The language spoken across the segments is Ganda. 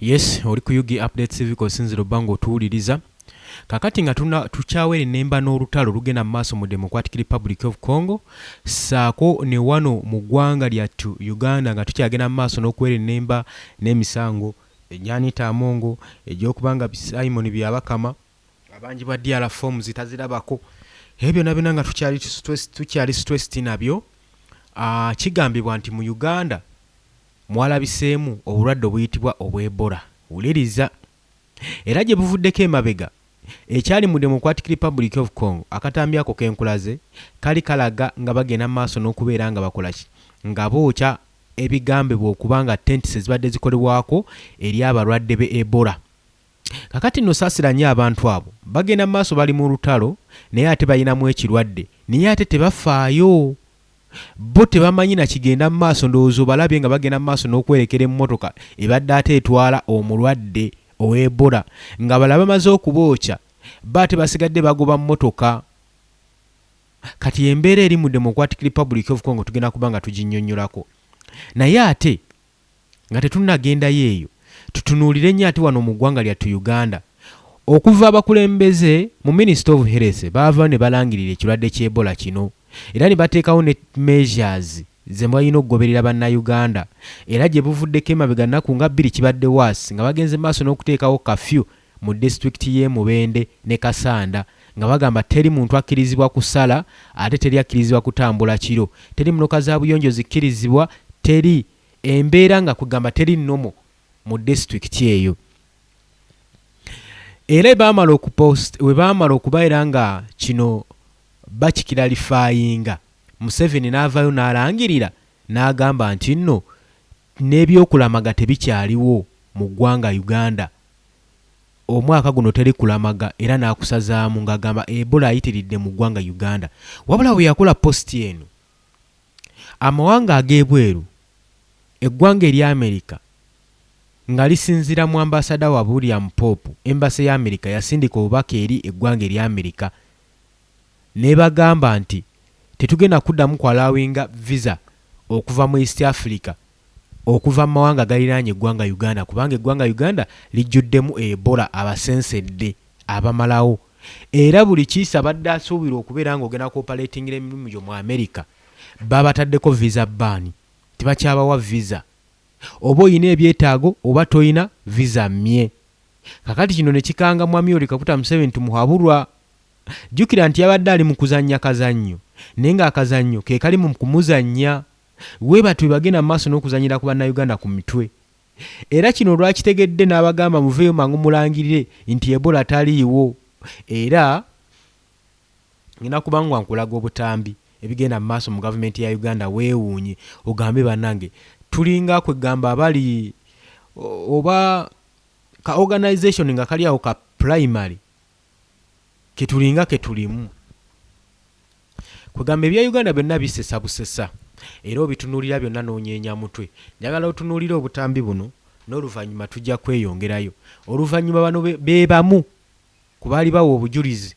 Yes, oli ku Yugi Updates viko sinziro bango tuwuliriza. Kakati nga tukyawere nemba n'olutalo lugenda mu maaso mu Democratic Republic of Congo, saako ne wano mu ggwanga lyattu Uganda nga tukyagenda mu maaso n'okuwera nemba n'emisango Janita Amongo egy'okubanga Simon Byabakama abangi ba DR forms tazirabako. Ebyo byonna nga tukyali stressed nabyo. Kigambibwa nti mu Uganda mwalabiseemu obulwadde obuyitibwa obw'Ebola. Wuliriza. Era gye buvuddeko emabega ekyali mu Democratic Republic of Congo akatambi ako k'enkulaze kali kalaga nga bagenda maaso n'okubeera nga bakola ki nga bookya ebigambibwa okubanga tentisi zibadde zikolebwako eri abalwadde be Ebola. Kakati nno saasira nnyo abantu abo bagenda maaso bali mu lutalo naye ate balinamu ekirwadde naye ate tebafaayo. Bo tebamanyi na kigenda mu maaso ndowooza balabye nga bagenda mu maaso n'okwerekera emmotoka ebadde ate etwala omulwadde ow'Ebola nga balaba bamaze okubookya bate basigadde bagoba mmotoka. Kati embeera eri mu Democratic Republic of Congo tugenda kubanga tuginnyonnyolako. Naye ate nga tetunnagendayo eyo tutunuulire nnyo ate wano mu ggwanga lyattu Uganda okuva abakulembeze mu Minister of Health baava ne balangirira ekirwadde ky'Ebola kino era ne bateekawo ne measures ze balina okugoberera bannayuganda era gye buvuddeko emabega nnaku nga 2 kibadde waasi nga bagenze maaso n'okuteekawo kafyu mu district y'e Mubende ne Kasanda nga bagamba teri muntu akkirizibwa kusala ate teri akkirizibwa kutambula kiro, teri munoka za buyonjo zikkirizibwa, teri embeera nga kugamba teri nnomo mu district eyo. Era we baamala okubaera nga kino bakikiralifayinga Museveni n'avaayo n'alangirira n'agamba nti nno n'ebyokulamaga tebikyaliwo mu ggwanga Uganda. Omwaka guno teri kulamaga era n'akusazaamu ng'agamba Ebola ayitiridde mu ggwanga Uganda. Wabula bwe yakola posti eno amawanga ag'ebweru eggwanga erya Amerika nga lisinzira mu ambasada wa William Pope embassy ya Amerika yasindika obubaka eri eggwanga erya Amerika ne bagamba nti tetugenda kuddamu kwalawinga visa okuva mu East Africa okuva mu mawanga galiraanye eggwanga Uganda kubanga eggwanga Uganda lijjuddemu Ebola abasensedde abamalawo era buli kiisa badde asuubira okubeera ng'ogenda cooperating emirimu gyo mu America babataddeko visa ban tibakyabawa visa oba oyina ebyetaago oba toyina visa mmye. Kakati kino ne kikanga mwami oli Kaguta Museveni tumuhabulwa. Jjukira nti yabadde ali mu kuzannya kazannyo naye ng'akazannyo ke kali mu kumuzannya weebatu we bagenda mu maaso n'okuzannyira ku bannayuganda ku mitwe. Era kino lwakitegedde n'abagamba muveeyo mangu mulangirire nti Ebola taliiwo era ngenda kubanga nkulaga obutambi ebigenda mu maaso mu gavumenti ya Uganda weewuunye ogambe bannange tulinga kwegamba abali oba ka organization nga kali awo ka primary ketulinga ketulimu kwegamba ebya Uganda byonna bisesa busesa era obitunuulira byonna n'onyeenya mutwe. Njagala otunuulira obutambi buno n'oluvannyuma tujja kweyongerayo. Oluvannyuma bano beebamu ku baali bawa obujulizi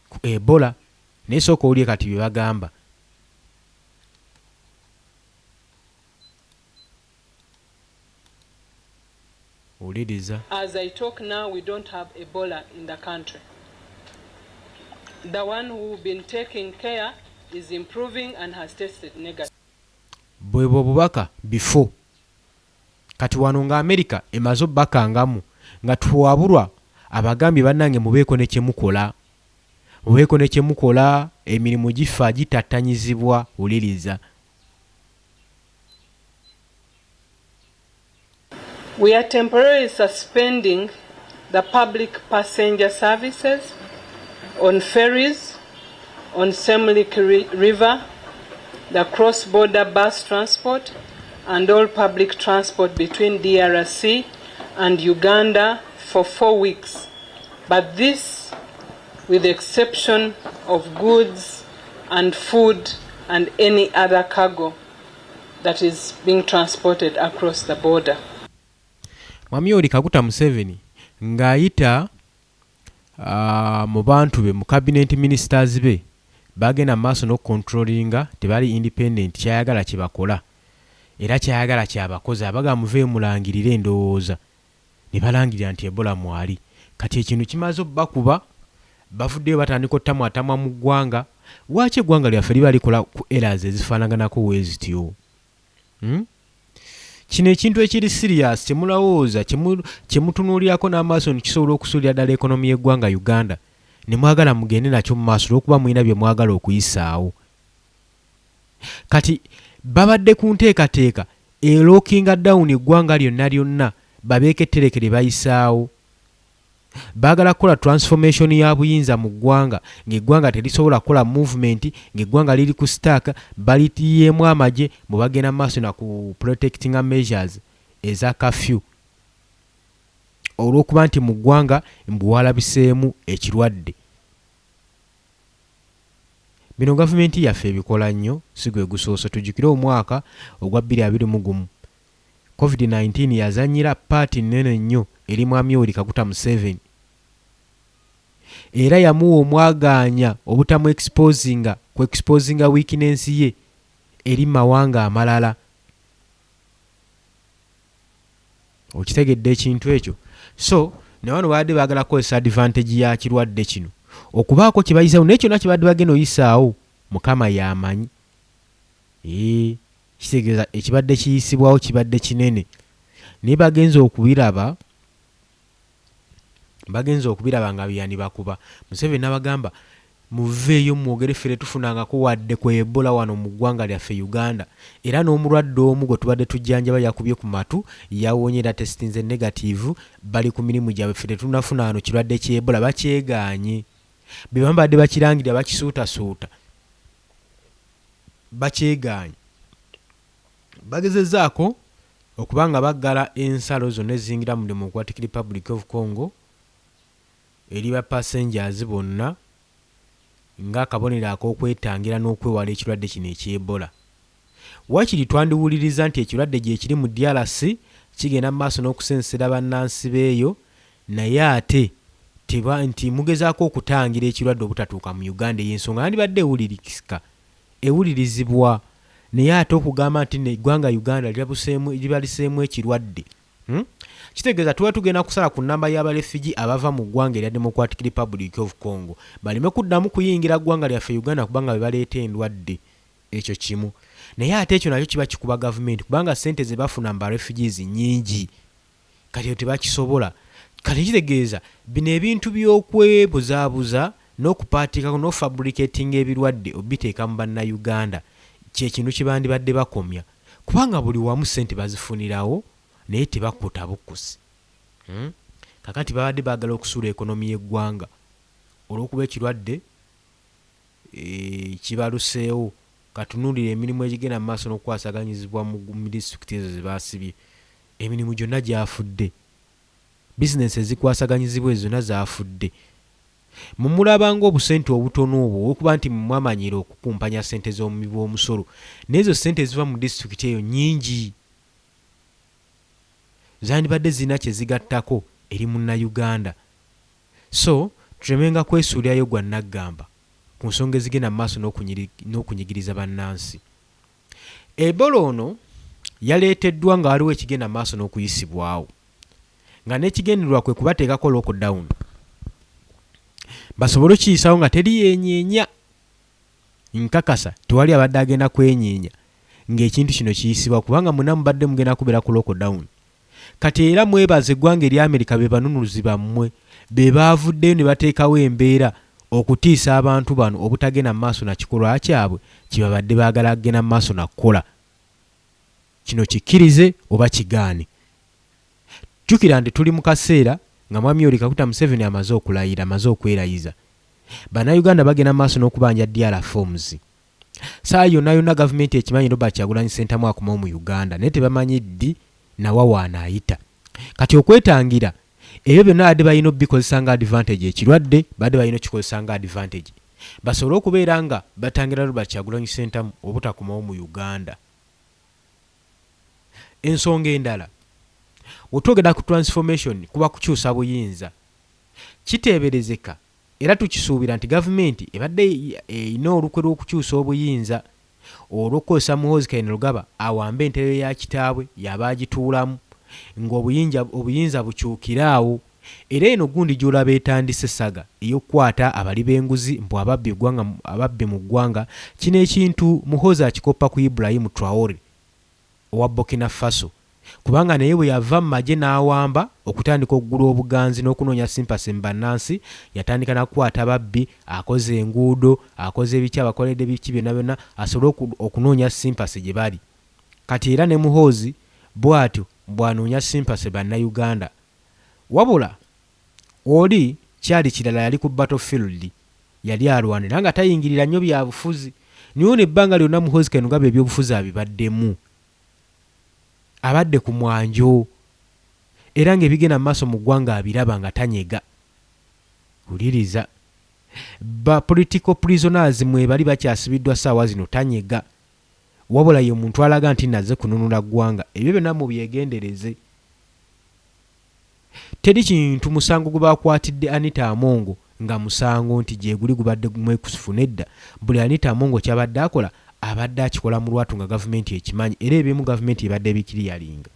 ku Ebola naye sooka owulire kati bye bagamba. As I talk now, we don't have Ebola in the country. The one who's been taking care is improving and has tested negative. Bwebo bubaka before. Kati wano nga America emazo bakangamu nga tuwabulwa abagambi bannange mubeeko ne kyemukola. Mubeeko ne kyemukola emirimu gifa gitattanyizibwa uliriza. We are temporarily suspending the public passenger services on ferries, on Semliki River, the cross-border bus transport, and all public transport between DRC and Uganda for 4 weeks, but this with the exception of goods and food and any other cargo that is being transported across the border. Mwami Yoweri Kaguta Museveni ng'ayita mu bantu be mu cabinet ministers be bagenda maaso n'okucontrollinga tebali independent kyayagala kye bakola era kyayagala kyabakozi abaga muve mulangirire endowooza ne balangirira nti Ebola mwali kati ekintu kimaze obbakuba bavuddeyo batandika otamwatamwa mu ggwanga lwaki eggwanga lyaffe liba likola ku errors ezifaanaganako weezityo kino ekintu ekiri serious kyemulowooza kyemutunuulyako n'amaaso nikisobola okusuulira ddala ekonomi y'eggwanga Uganda ne mwagala mugende nakyo mu maaso olw'okuba mulina bye mwagala okuyisaawo kati babadde ku nteekateeka elookinga down eggwanga lyonna babeeko etterekere bayisaawo baagala kukola transformation ya buyinza mu ggwanga ng'eggwanga terisobola kukola movement ng'eggwanga liri ku stack balitiyeemu amagye mu bagenda maaso na ku protecting measures eza curfew olw'okuba nti mu ggwanga mbuwalabiseemu ekirwadde bino gavumenti yaffe ebikola nnyo si gwe gusoose tujjukire omwaka ogwa 2021 COVID-19 yazanyira paati nnene nnyo eri Mwami Yoweri Kaguta Museveni era yamuwa omwagaanya obutamu exposinga weakness ye eri mawanga amalala okitegedde ekintu ekyo so ne wano baadde baagala kukozesa advantage ya kirwadde kino okubaako kye bayisaawo naye kyonna kye badde bagenda oyisaawo Mukama y'amanyi kitegeeza ekibadde kiyisibwawo kibadde kinene naye bagenza okubiraba nga byani bakuba Museveni n'abagamba muveeyo mwogere ffe tufunangako wadde ku Ebola wano mu ggwanga lyaffe Uganda era n'omulwadde omu gwe tubadde tujjanjaba yakubye ku matu yawonye era testinze negative bali ku mirimu gyabwe ffe tunafuna wano kirwadde ky'Ebola bakyegaanye be bambadde bakirangirira bakisuutasuuta bakyegaanye bagezezzaako okubanga baggala ensalo zonna ezingira mu Democratic Republic of Congo eri ba passengers bonna ng'akabonero ak'okwetangira n'okwewala ekirwadde kino eky'Ebola. Wakiri twandiwuliriza nti ekirwadde gye kiri mu DRC kigenda mu maaso n'okusensera bannansi beeyo naye ate nti mugezaako okutangira ekirwadde obutatuuka mu Uganda ey'ensonga yandibadde ewulirizibwa naye ate okugamba nti eggwanga Uganda liba liseemu ekirwadde kitegeeza tuba tugenda kusala ku nnamba y'abalefigi abava mu ggwanga erya Democratic Republic of Congo baleme kuddamu kuyingira ggwanga lyaffe Uganda kubanga be baleeta endwadde ekyo kimu naye ate ekyo nakyo kiba kikuba gavumenti kubanga ssente ze bafuna mu barefugees nnyingi kati yo tebakisobola kati kitegeeza bino ebintu by'okwebuzaabuza n'okupaatikako n'ofabricating ebirwadde obiteeka mu bannayuganda kyekintu kibandibadde bakomya kubanga buli wamu ssente bazifunirawo naye tebakuta bukusi kakati babadde baagala okusuula ekonomi y'eggwanga olw'okuba ekirwadde kibaluseewo katunuulira emirimu egigenda mu maaso n'okukwasaganyizibwa mu disitulikiti ezo ze baasibye emirimu gyonna gyafudde bizinesi ezikwasaganyizibwa ezo zonna zaafudde mumulabanga obusente obutono obwo olw'okuba nti mwamanyira okukumpanya ssente z'omubi bw'omusolo n'ezo ssente eziva mu disitulikiti eyo nnyingi zandibadde zirina kye zigattako eri munnayuganda so tulemenga kwesuulirayo gwa naggamba ku nsonga ezigenda mu maaso n'okunyigiriza bannansi. Ebola ono yaleeteddwa nga waliwo ekigenda mu maaso n'okuyisibwawo nga n'ekigendererwa kwe kubateekako lockdown basobole okiyisaawo nga teri yenyeenya nkakasa tewali abadde agenda kwenyeenya ng'ekintu kino kiyisibwa kubanga muna mubadde mugenda kubeera ku lockdown kati era mwebaze eggwanga eri Amerika be banunuzi bammwe be baavuddeyo ne bateekawo embeera okutiisa abantu bano obutagenda mu maaso na kikolwa kyabwe kibabadde baagala agenda mu maaso na kukola kino kikkirize oba kigaane. Jjukira nti tuli mu kaseera nga Mwami Yoweri Kaguta Museveni amaze okwerayira bannayuganda bagenda mu maaso n'okubanja DR forms saa yonna gavumenti ekimanyi Robert Kyagulanyi Ssentamu akomawo mu Uganda naye tebamanyi ddi nawa waanaayita kati okwetangira ebyo byonna badde balina obikozesa nga advantage ekirwadde badde balina okikozesa nga advantage basobole okubeera nga batangira Robert Kyagulanyi Ssentamu obutakomawo mu Uganda. Ensonga endala wetwogera ku transformation kuba kukyusa buyinza kiteeberezeka era tukisuubira nti gavumenti ebadde erina olukwe lw'okukyusa obuyinza olw'okukozesa Muhoozi Kainerugaba awambe entebe ya kitaabwe yaba agituulamu ng'obuyinza bukyukiraawo era eno gundi gy'olaba etandise saga ey'okukwata abali b'enguzi mbu ababbi mu ggwanga kino ekintu Muhoozi akikoppa ku Ibrahim Traore owa Burkina Faso kubanga naye bwe yava mu magye n'awamba okutandika okugula obuganzi n'okunoonya simpasi mu bannansi yatandika nakukwata ababbi akoze enguudo akoze ebiki abakoledde biki byonna asobole okunoonya simpasi gye bali kati era ne Muhoozi bw'atyo bw'anoonya simpasi bannayuganda wabula oli kyali kirala yali ku battlefield yali alwanira nga tayingirira nnyo byabufuzi niyo nebbanga lyonna Muhoozi Kainerugaba ebyobufuzi abibaddemu abadde ku mwanjo era ng'ebigenda mu maaso mu ggwanga abiraba nga tanyega wuliriza ba political prisoners mwe bali bakyasibiddwa ssaawa zino tanyega wabula ye omuntu alaga nti naze kununula ggwanga ebyo byonna mu byegendereze teri kintu musango gwe bakwatidde Anita Amongo nga musango nti gye guli gubadde mwekusufu nedda buli Anita Amongo kyabadde akola abadde akikola mu lwatu nga gavumenti ekimanyi era ebimu gavumenti ebadde bikiriyalinga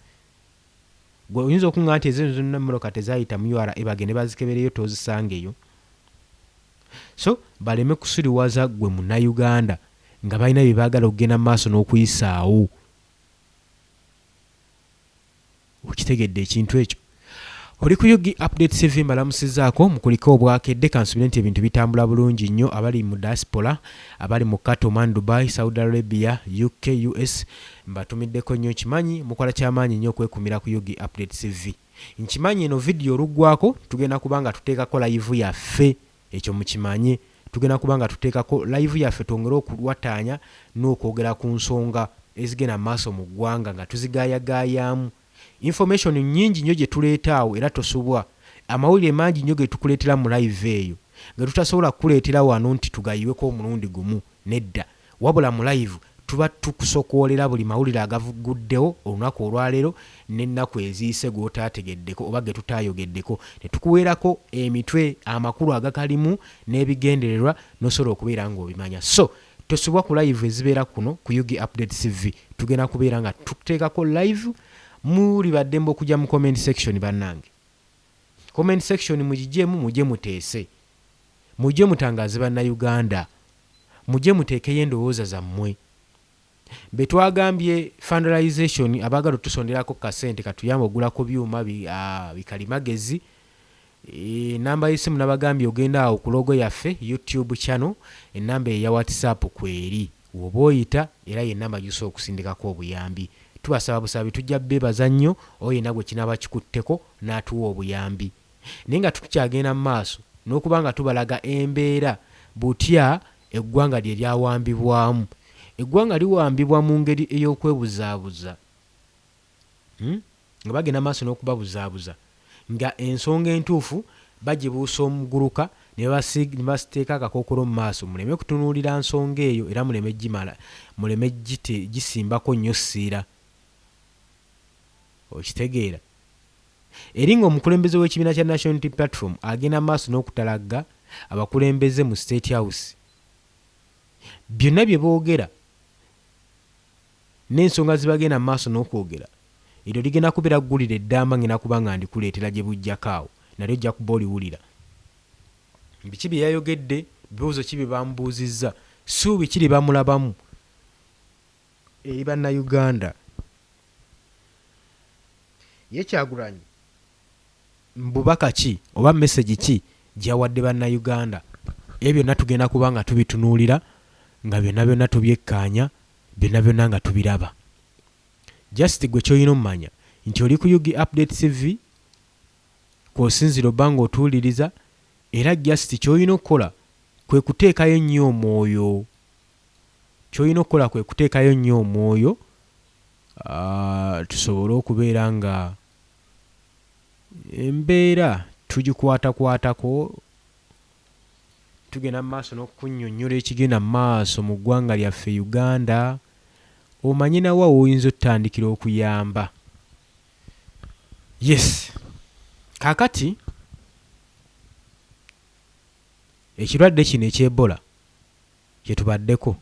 gwe oyinza okuŋŋa nti ezo zonna mmoloka tezaayita mu URA bagende bazikebereyo tozisangeyo so baleme kusuliwaza gwe munnayuganda nga balina bye baagala okugenda mu maaso n'okuyisaawo okitegedde ekintu ekyo oli ku Yugi Update TV mbalamusizaako mukuliko obwakedde kansubire nti ebintu bitambula bulungi nnyo abali mu diaspora abali mu Qatar, Oman, Dubai, Saudi Arabia, UK, US mbatumiddeko nnyo kimanyi mukola kyamaanyi nnyo okwekumira ku Yugi Update TV nkimanyi eno video oluggwako tugenda kubanga tuteekako live yaffe ekyo mukimanye tugenda kubanga tuteekako live yaffe twongere okulwataanya n'okwogera ku nsonga ezigenda maaso mu ggwanga nga tuzigaayagaayamu information nyingi nnyo gye tuleetaawo era tosubwa amawulire mangi nnyo ge tukuleetera mu live eyo nga tutasobola kukuleetera wano nti tugayiweko omulundi gumu nedda wabula mu live tuba tukusokoolera buli mawulire agavuguddewo olunaku olwaleero n'ennaku eziyise gw'otaategeddeko oba ge tutaayogeddeko ne tukuweerako emitwe amakulu agakalimu n'ebigendererwa n'osobola okubeera ng'obimanya so tosubwa ku live ezibeera kuno ku Yugi Update TV tugenda kubeera nga tuteekako live muri baddembe okujja mu comment section bannange comment section mugijjemu mujje muteese mujje mutangaze bannayuganda mujje muteekeyo endowooza zammwe betwagambye fundraisation abaagala otusonderako kasente katuyamba ogulako byuma bikalimagezi enamba y'essimu nabagambye ogenda awo ku logo yaffe YouTube channel enamba eya WhatsApp kweri oba oyita era yenamba gy'osobola okusindikako obuyambi tubasaba busabi tujja bebaza nnyo oyina gwe kinaba kikutteko n'atuwa obuyambi naye nga tukyagenda mu maaso n'okubanga tubalaga embeera butya eggwanga lye lyawambibwamu eggwanga liwambibwa mu ngeri ey'okwebuzaabuza nga bagenda maaso n'okubabuzaabuza nga ensonga entuufu bagibuusa omuguluka ne basiteeka akakookolo mu maaso muleme kutunuulira nsonga eyo era muleme gimala muleme gisimbako nnyo ssiira okitegeera eri ng'omukulembeze w'ekibiina kya National Unity Platform agenda maaso n'okutalagga abakulembeze mu State House byonna bye boogera n'ensonga zibagenda maaso n'okwogera eryo ligenda kubeera ggulira eddamba ngenda kuba nga ndikuleetera gye bujjakaawo nalyo ojja kuba oliwulira biki bye yayogedde bibuuzo ki bye bamubuuzizza suubi kiri bamulabamu eri bannayuganda ye Kyagulanyi mbubaka ki oba message ki gyawadde bannayuganda ebyo byonna tugenda kuba nga tubitunuulira nga byonna byonna tubyekkaanya byonna byonna nga tubiraba just gwe kyolina omumanya nti oli ku Yugi Update TV kw'osinzira obba ng'otuwuliriza era just kyolina okukola kwe kuteekayo nnyo omwoyo ky'olina okukola kwe kuteekayo nnyo omwoyo tusobole okubeera nga embeera tugikwatakwatako tugenda mu maaso n'okunnyonnyola ekigenda mu maaso mu ggwanga lyaffe Uganda omanye nawe woyinza otandikira okuyamba. Yes, kaakati ekirwadde kino eky'Ebola kye tubaddeko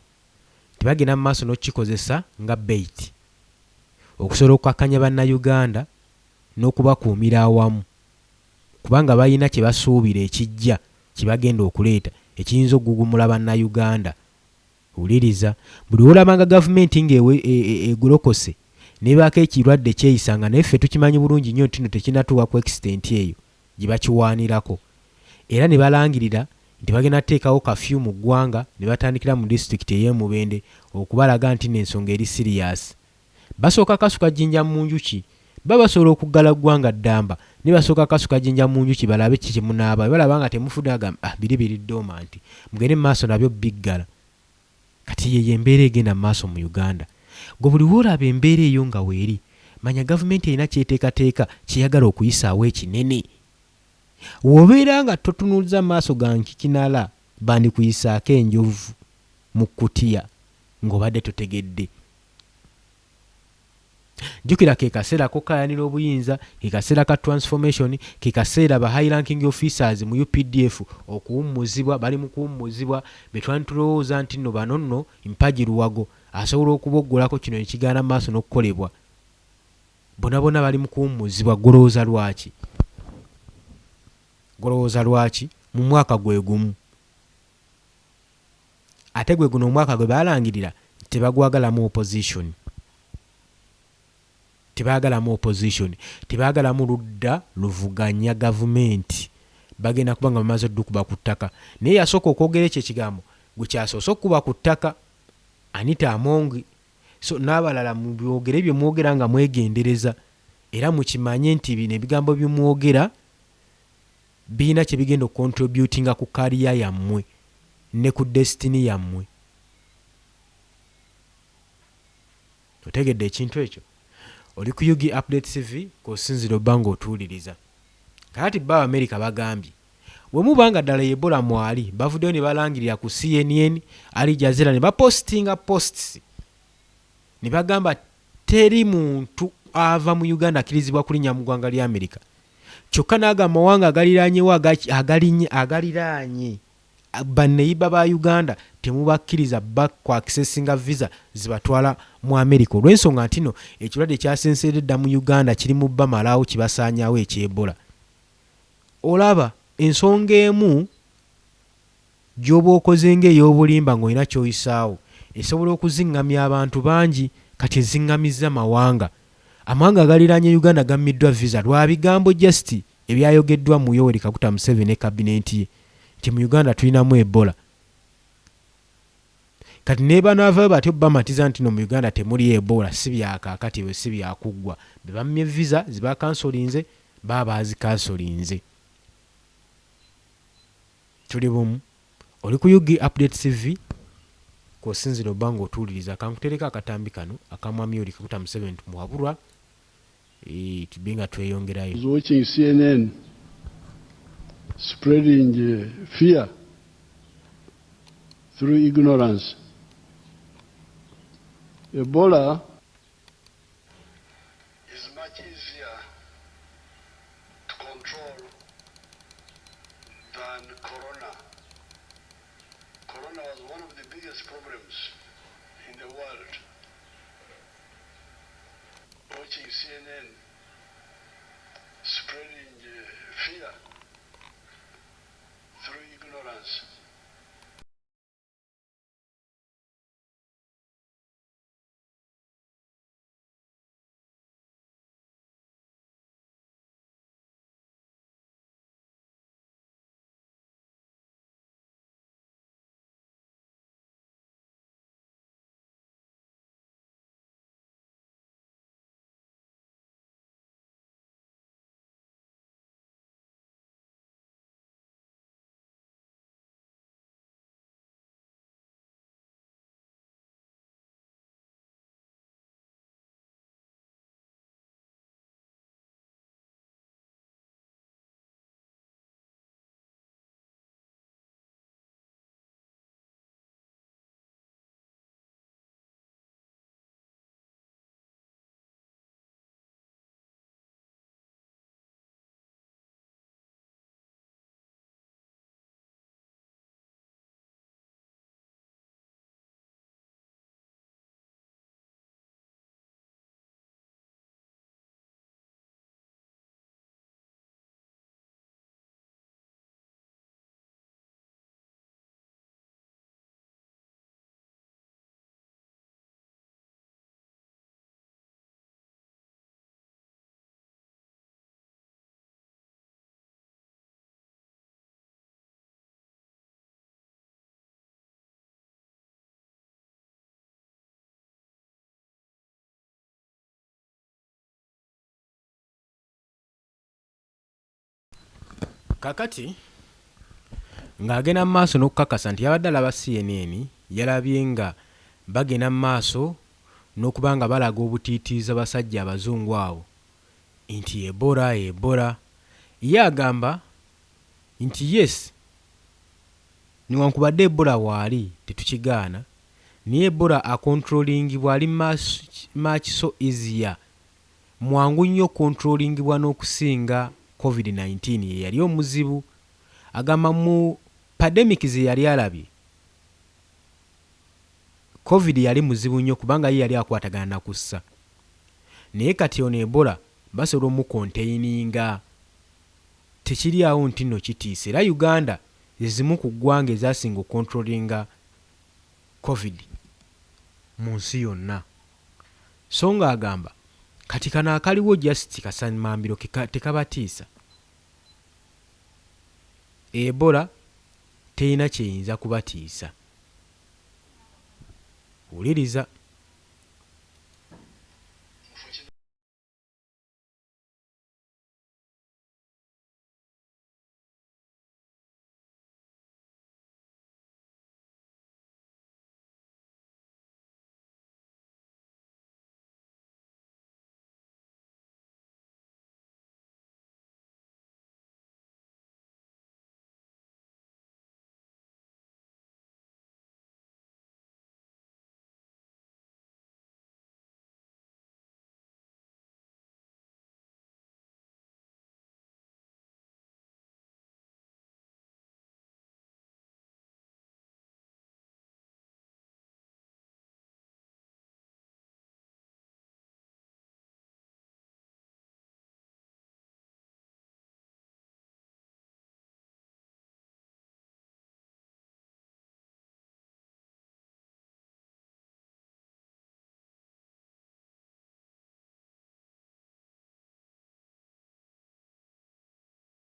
tebagenda mu maaso n'okikozesa nga bait okusobola okukakkanya bannayuganda n'okubakuumira awamu kubanga balina kye basuubira ekijja kye bagenda okuleeta ekiyinza okugugumula bannayuganda. Wuliriza, buli olabanga gavumenti ng'egolokose nebaako ekirwadde kyeyisanga naye ffe tukimanyi bulungi nnyo nti no tekinatuuka ku extent eyo gye bakiwaanirako era ne balangirira nti bagenda kuteekawo kafyu mu ggwanga ne batandikira mu disitulikiti ey'Emubende okubalaga nti n'ensonga eri siriyasi. Basooka kasuka jjinja mu njuki basobola okuggala ggwanga ddamba ne basooka kasuka jjinja mu njuki balabe kiki munaaba balaba nga temufudde agamba biri biriddooma nti mugende mu maaso nabyo biggala. Kati ye embeera egenda mu maaso mu Uganda. Gwe buli woolaba embeera eyo nga weeri manya gavumenti erina kyeteekateeka kyeyagala okuyisaawo ekinene. W'obeera nga totunuuliza maaso ga nkikinala bandikuyisaako enjovu mu kkutiya ng'obadde totegedde. Jjukira ke kaseera kokkayanira obuyinza, ke kaseera ka transformation, ke kaseera ba high ranking officers mu UPDF okuwummuzibwa bali mu kuwummuzibwa be twantulowooza nti nno bano nno mpagi Luwago asobola okuboggolako kino ekigaana mu maaso n'okukolebwa. Bonna bali mu kuwummuzibwa. Golowooza lwaki? Mu mwaka gwe gumu. Ate gwe guno omwaka gwe balangirira tebagwagalamu opposition. Tebaagalamu ludda luvuganya gavumenti. Bagenda kuba nga bamaze oddukuba ku ttaka. Naye yasooka okwogera ekyo ekigambo gwe kyasoose okuba ku ttaka Anita Among. So n'abalala mu byogere bye mwogera nga mwegendereza era mukimanye nti bino ebigambo by'omwogera birina kye bigenda okucontributinga ku kaliya yammwe ne ku destiny yammwe. Otegedde ekintu ekyo? Oli ku Yugi Update TV k'osinzira obba ng'otuwuliriza. Kati bba America bagambye bwe mubanga ddala Ebola mwali bavuddeyo ne balangirira ku CNN, Al Jazeera ne bapostinga posts ne bagamba teri muntu ava mu Uganda akkirizibwa kulinnya mu ggwanga lya America. Kyokka n'aga amawanga agaliraanyewo agaliraanye banneyiba ba Uganda temubakkiriza ku accessinga visa zibatwala mu America olw'ensonga nti no ekirwadde kyasenseredde dda mu Uganda kiri mu bba malaawo kibasaanyaawo eky'Ebola. Olaba ensonga emu gy'oba okoze ng'ey'obulimba ng'olina ky'oyisaawo esobola okuzingamya abantu bangi kati ezingamizza mawanga. Amawanga agaliraanye Uganda gammiddwa visa lwa bigambo just ebyayogeddwa mu Yoweri Kaguta Museveni ne kabinenti ye nti mu Uganda tulinamu Ebola. Kati ne banaavayo batyo bamatiza nti no mu Uganda temuli Ebola si byakaakati bwe si byakuggwa. Be bammye visa zibakansolinze baba bazikansolinze. Tuli bumu. Oli ku Yugi Update TV k'osinzira obba ng'otuwuliriza. Kankutereka akatambi kano akamwami Yoweri Kaguta Museveni tumuwabulwa tubbe nga tweyongerayo. Watching CNN spreading fear through ignorance. Ebola is much easier to control than corona. Corona was one of the biggest problems in the world. Watching CNN spreading fear through ignorance. kakati ng'agenda mu maaso n'okukakasa nti yabadde alaba CNN yalabye nga bagenda mu maaso n'okuba nga balaga obutiitiiza basajja abazungu abo nti ebola ye agamba nti yes niwankubadde ebola waali tetukigaana naye ebola akontrolingibwa ali much so easier mwangu nnyo kontrolingibwa n'okusinga covid-19 ye yali omuzibu agamba mu pandemic ze yali alabye covid yali muzibu nnyo kubanga ye yali akwatagana na kussa naye kati ono ebola basobola omukonteininga tekiri awo nti nno kitiisa era Uganda ezimu ku ggwanga ezasinga okontrolinga covid mu nsi yonna so nga agamba kati kano akaliwo just kasamambiro tekabatiisa ebola terina kyeyinza kubatiisa wuliriza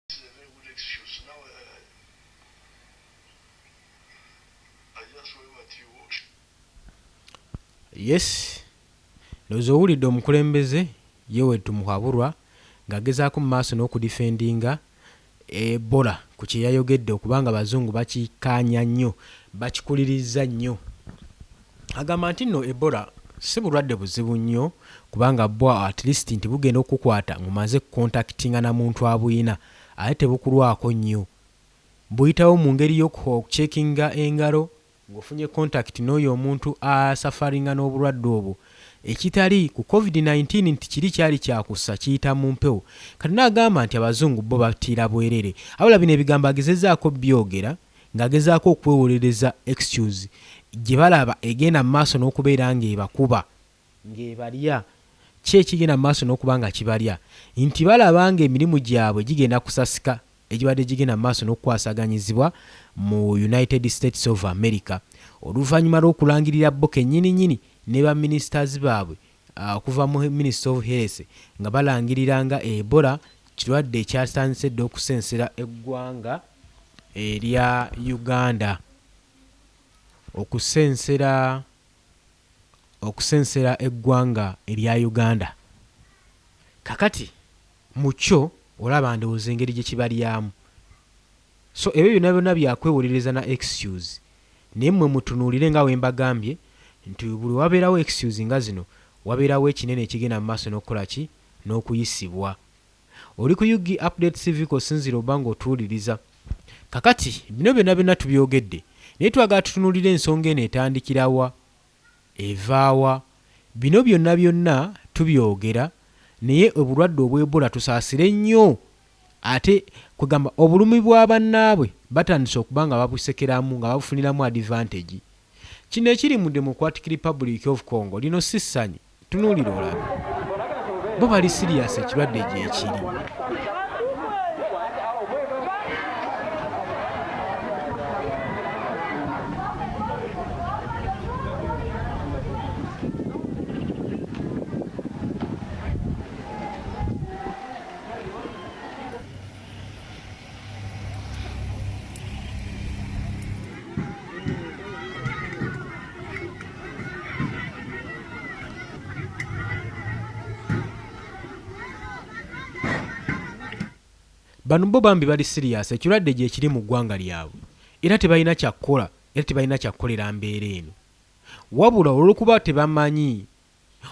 It's a very good excuse. Now, I just remember you. yes lozo owulidde omukulembeze yewe tumuhabulwa ng'agezaako mu maaso n'okudifendinga ebola ku kye yayogedde okubanga abazungu bakikaanya nnyo bakikuliriza nnyo agamba nti nno ebola si bulwadde buzibu nnyo kubanga bwa at least nti bugenda okukwata ng'omaze kukontakitinga na muntu abuyina ate tebukulwako nnyo buyitawo mu ngeri y'okucekinga engalo ng'ofunye contact n'oyo omuntu asafaringa n'obulwadde obwo ekitali ku covid-19 nti kiri kyali kyakussa kiyita mu mpewo kati n'agamba nti abazungu bo batiira bwerere abula bino ebigambo agezezaako byogera ng'agezaako okwewolereza excuse gye balaba egenda mu maaso n'okubeera ng'ebakuba ng'ebalya ki ekigenda mu maaso n'okuba nga kibalya nti balaba nga emirimu gyabwe gigenda kusasika egibadde gigenda mu maaso n'okukwasaganyizibwa mu United States of America oluvannyuma lw'okulangirira bo kennyini ne baministers baabwe okuva mu Minister of Health nga balangirira nga ebola kirwadde ekyatandise dde okusensera eggwanga erya Uganda okusensera eggwanga erya Uganda kakati mu kyo olaba ndowooza engeri gye kibalyamu so ebyo byonna byonna byakwewolereza na excuse naye mmwe mutunuulire nga we mbagambye nti buli wabeerawo excuse nga zino wabeerawo ekinene ekigenda mu maaso n'okukola ki n'okuyisibwa oli ku UG Update TV kosinzira oba ng'otuwuliriza kakati bino byonna byonna tubyogedde naye twagala tutunuulire ensonga eno etandikirawa evaawa bino byonna byonna tubyogera naye obulwadde obw'Ebola tusaasire nnyo ate kugamba obulumi bwa bannaabwe batandise okuba nga babusekeramu nga babufuniramu advantage kino ekiri mu Democratic Republic of Congo lino si ssanyu tunuulira olabe bo bali serious ekirwadde gyekiri bano bo bambi bali serious ekirwadde gye kiri mu ggwanga lyabwe era tebalina kyakkola era tebalina kyakkolera mbeera eno wabula olw'okuba tebamanyi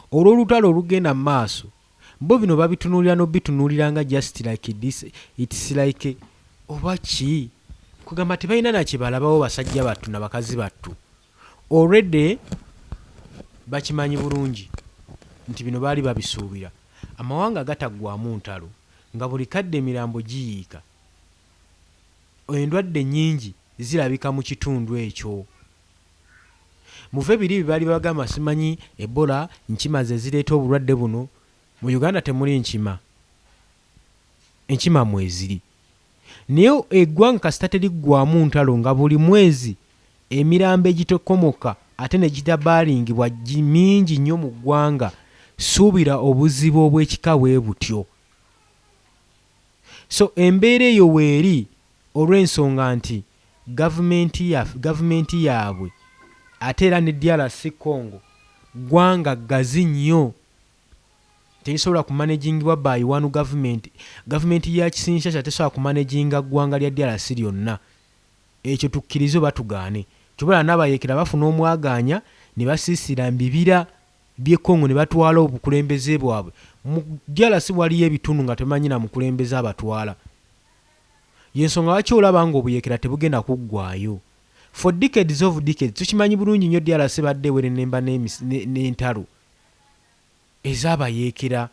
olw'olutalo olugenda mu maaso bo bino babitunuulira n'obitunuulira nga just like this it's like oba ki kugamba tebalina nakye balabawo basajja battu na bakazi battu already bakimanyi bulungi nti bino baali babisuubira amawanga gataggwamu ntalo nga buli kadde emirambo giyiika endwadde nnyingi zirabika mu kitundu ekyo muve biri baali bagamba simanyi Ebola nkima ze zireeta obulwadde buno mu Uganda temuli enkima mweziri naye eggwanga kasita teriggwamu ntalo nga buli mwezi emirambo egitokomoka ate ne gitabaalingibwa mingi nnyo mu ggwanga suubira obuzibu obw'ekika bwe butyo so embeera eyo weeri olw'ensonga nti gavumenti yaabwe ate era ne DRC Congo ggwanga ggazi nnyo teyisobola kumanagingibwa by one gavumenti ya Kinshasa tesobola kumanaginga ggwanga lya DRC lyonna ekyo tukkirize oba tugaane kyobola n'abayeekera bafuna omwagaanya ne basiisira mu bibira by'e Congo ne batwala obukulembeze bwabwe mu DRC waliyo ebitundu nga temanyi na mukulembeze abatwala yensonga lwaki olaba nga obuyeekera tebugenda kuggwaayo for decades tukimanyi bulungi nnyo DRC badde ewere nemba n'entalo ez'abayeekera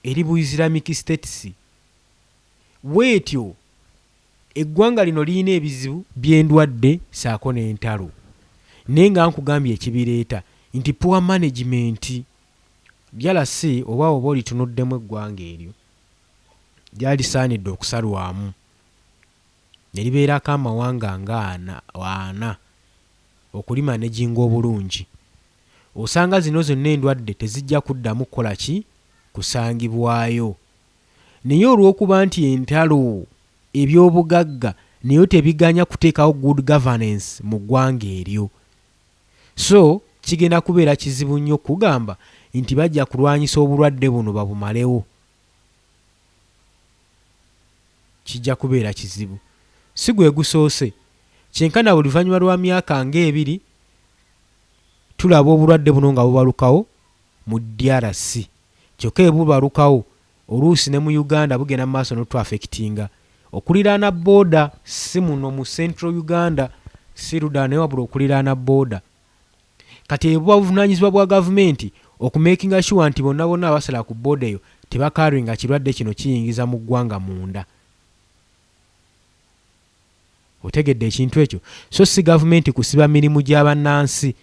eri bu Islamic States weetyo eggwanga lino lirina ebizibu by'endwadde saako n'entalo naye nga nkugambye ekibireeta nti poor management DRC oba olitunuddemu eggwanga eryo lyalisaanidde okusalwamu ne libeerako amawanga nga ana okulimanaginga obulungi osanga zino zonna endwadde tezijja kuddamu kukola ki kusangibwayo naye olw'okuba nti entalo ebyobugagga naye tebiganya kuteekawo good governance mu ggwanga eryo so kigenda kubeera kizibu nnyo kugamba nti bajja kulwanyisa obulwadde buno babumalewo kijja kubeera kizibu si gwe gusoose kyenkana oluvannyuma lwa myaka ng'ebiri tulaba obulwadde buno nga bubalukawo mu DRC kyokka ebubalukawo oluusi ne mu Uganda bugenda mu maaso n'otwafekitinga okuliraana booda si muno mu Central Uganda si Luda naye wabula okuliraana booda kati ebuba buvunaanyizibwa bwa gavumenti okumakinga sure nti bonna bonna abasala ku booda eyo tebakaringa kirwadde kino kiyingiza mu ggwanga munda otegedde ekintu ekyo so si gavumenti kusiba mirimu gy'abannansi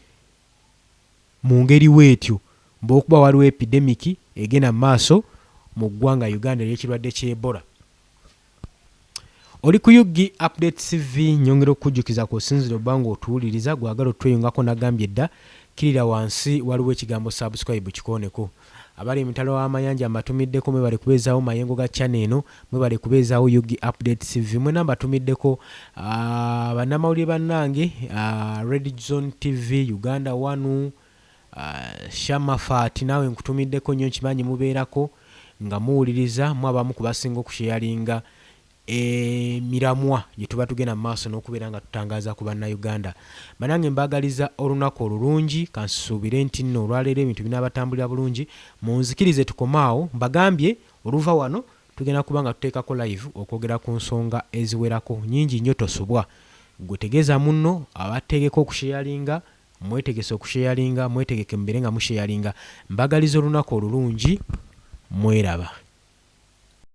mu ngeri weetyo bw'okuba waliwo epidemiki egenda mu maaso mu ggwanga Uganda ery'ekirwadde ky'Ebola oli ku UG Update TV nyongera okujjukiza ku osinzira obba ng'otuwuliriza gwagala otweyungako nagambye dda kirira wansi waliwo ekigambo subscribe kikoneko abali emitalo w'amayanja mbatumiddeko mwe bali kubeezaawo mayengo ga channel eno mwe bali kubeezaawo UG Update TV mwena mbatumiddeko bannamawulire bannange Red Zone TV Uganda 1 Shama Fati nawe nkutumiddeko nnyo nkimanyi mubeerako nga muwuliriza mu abamu kubasinga okusharinga miramwa gye tuba tugenda mu maaso n'okubeera nga tutangaaza ku bannayuganda banange mbagaliza olunaku olulungi kansuubire nti nno olwaleero ebintu binaabatambulira bulungi munzikirize tukomaawo mbagambye oluva wano tugenda kuba nga tuteekako live okwogera ku nsonga eziwerako nyingi nnyo tosubwa gwe tegeeza munno abategeka okusharinga mwetegese okusharinga mwetegeke mubere nga musharinga mbagaliza olunaku olulungi mweraba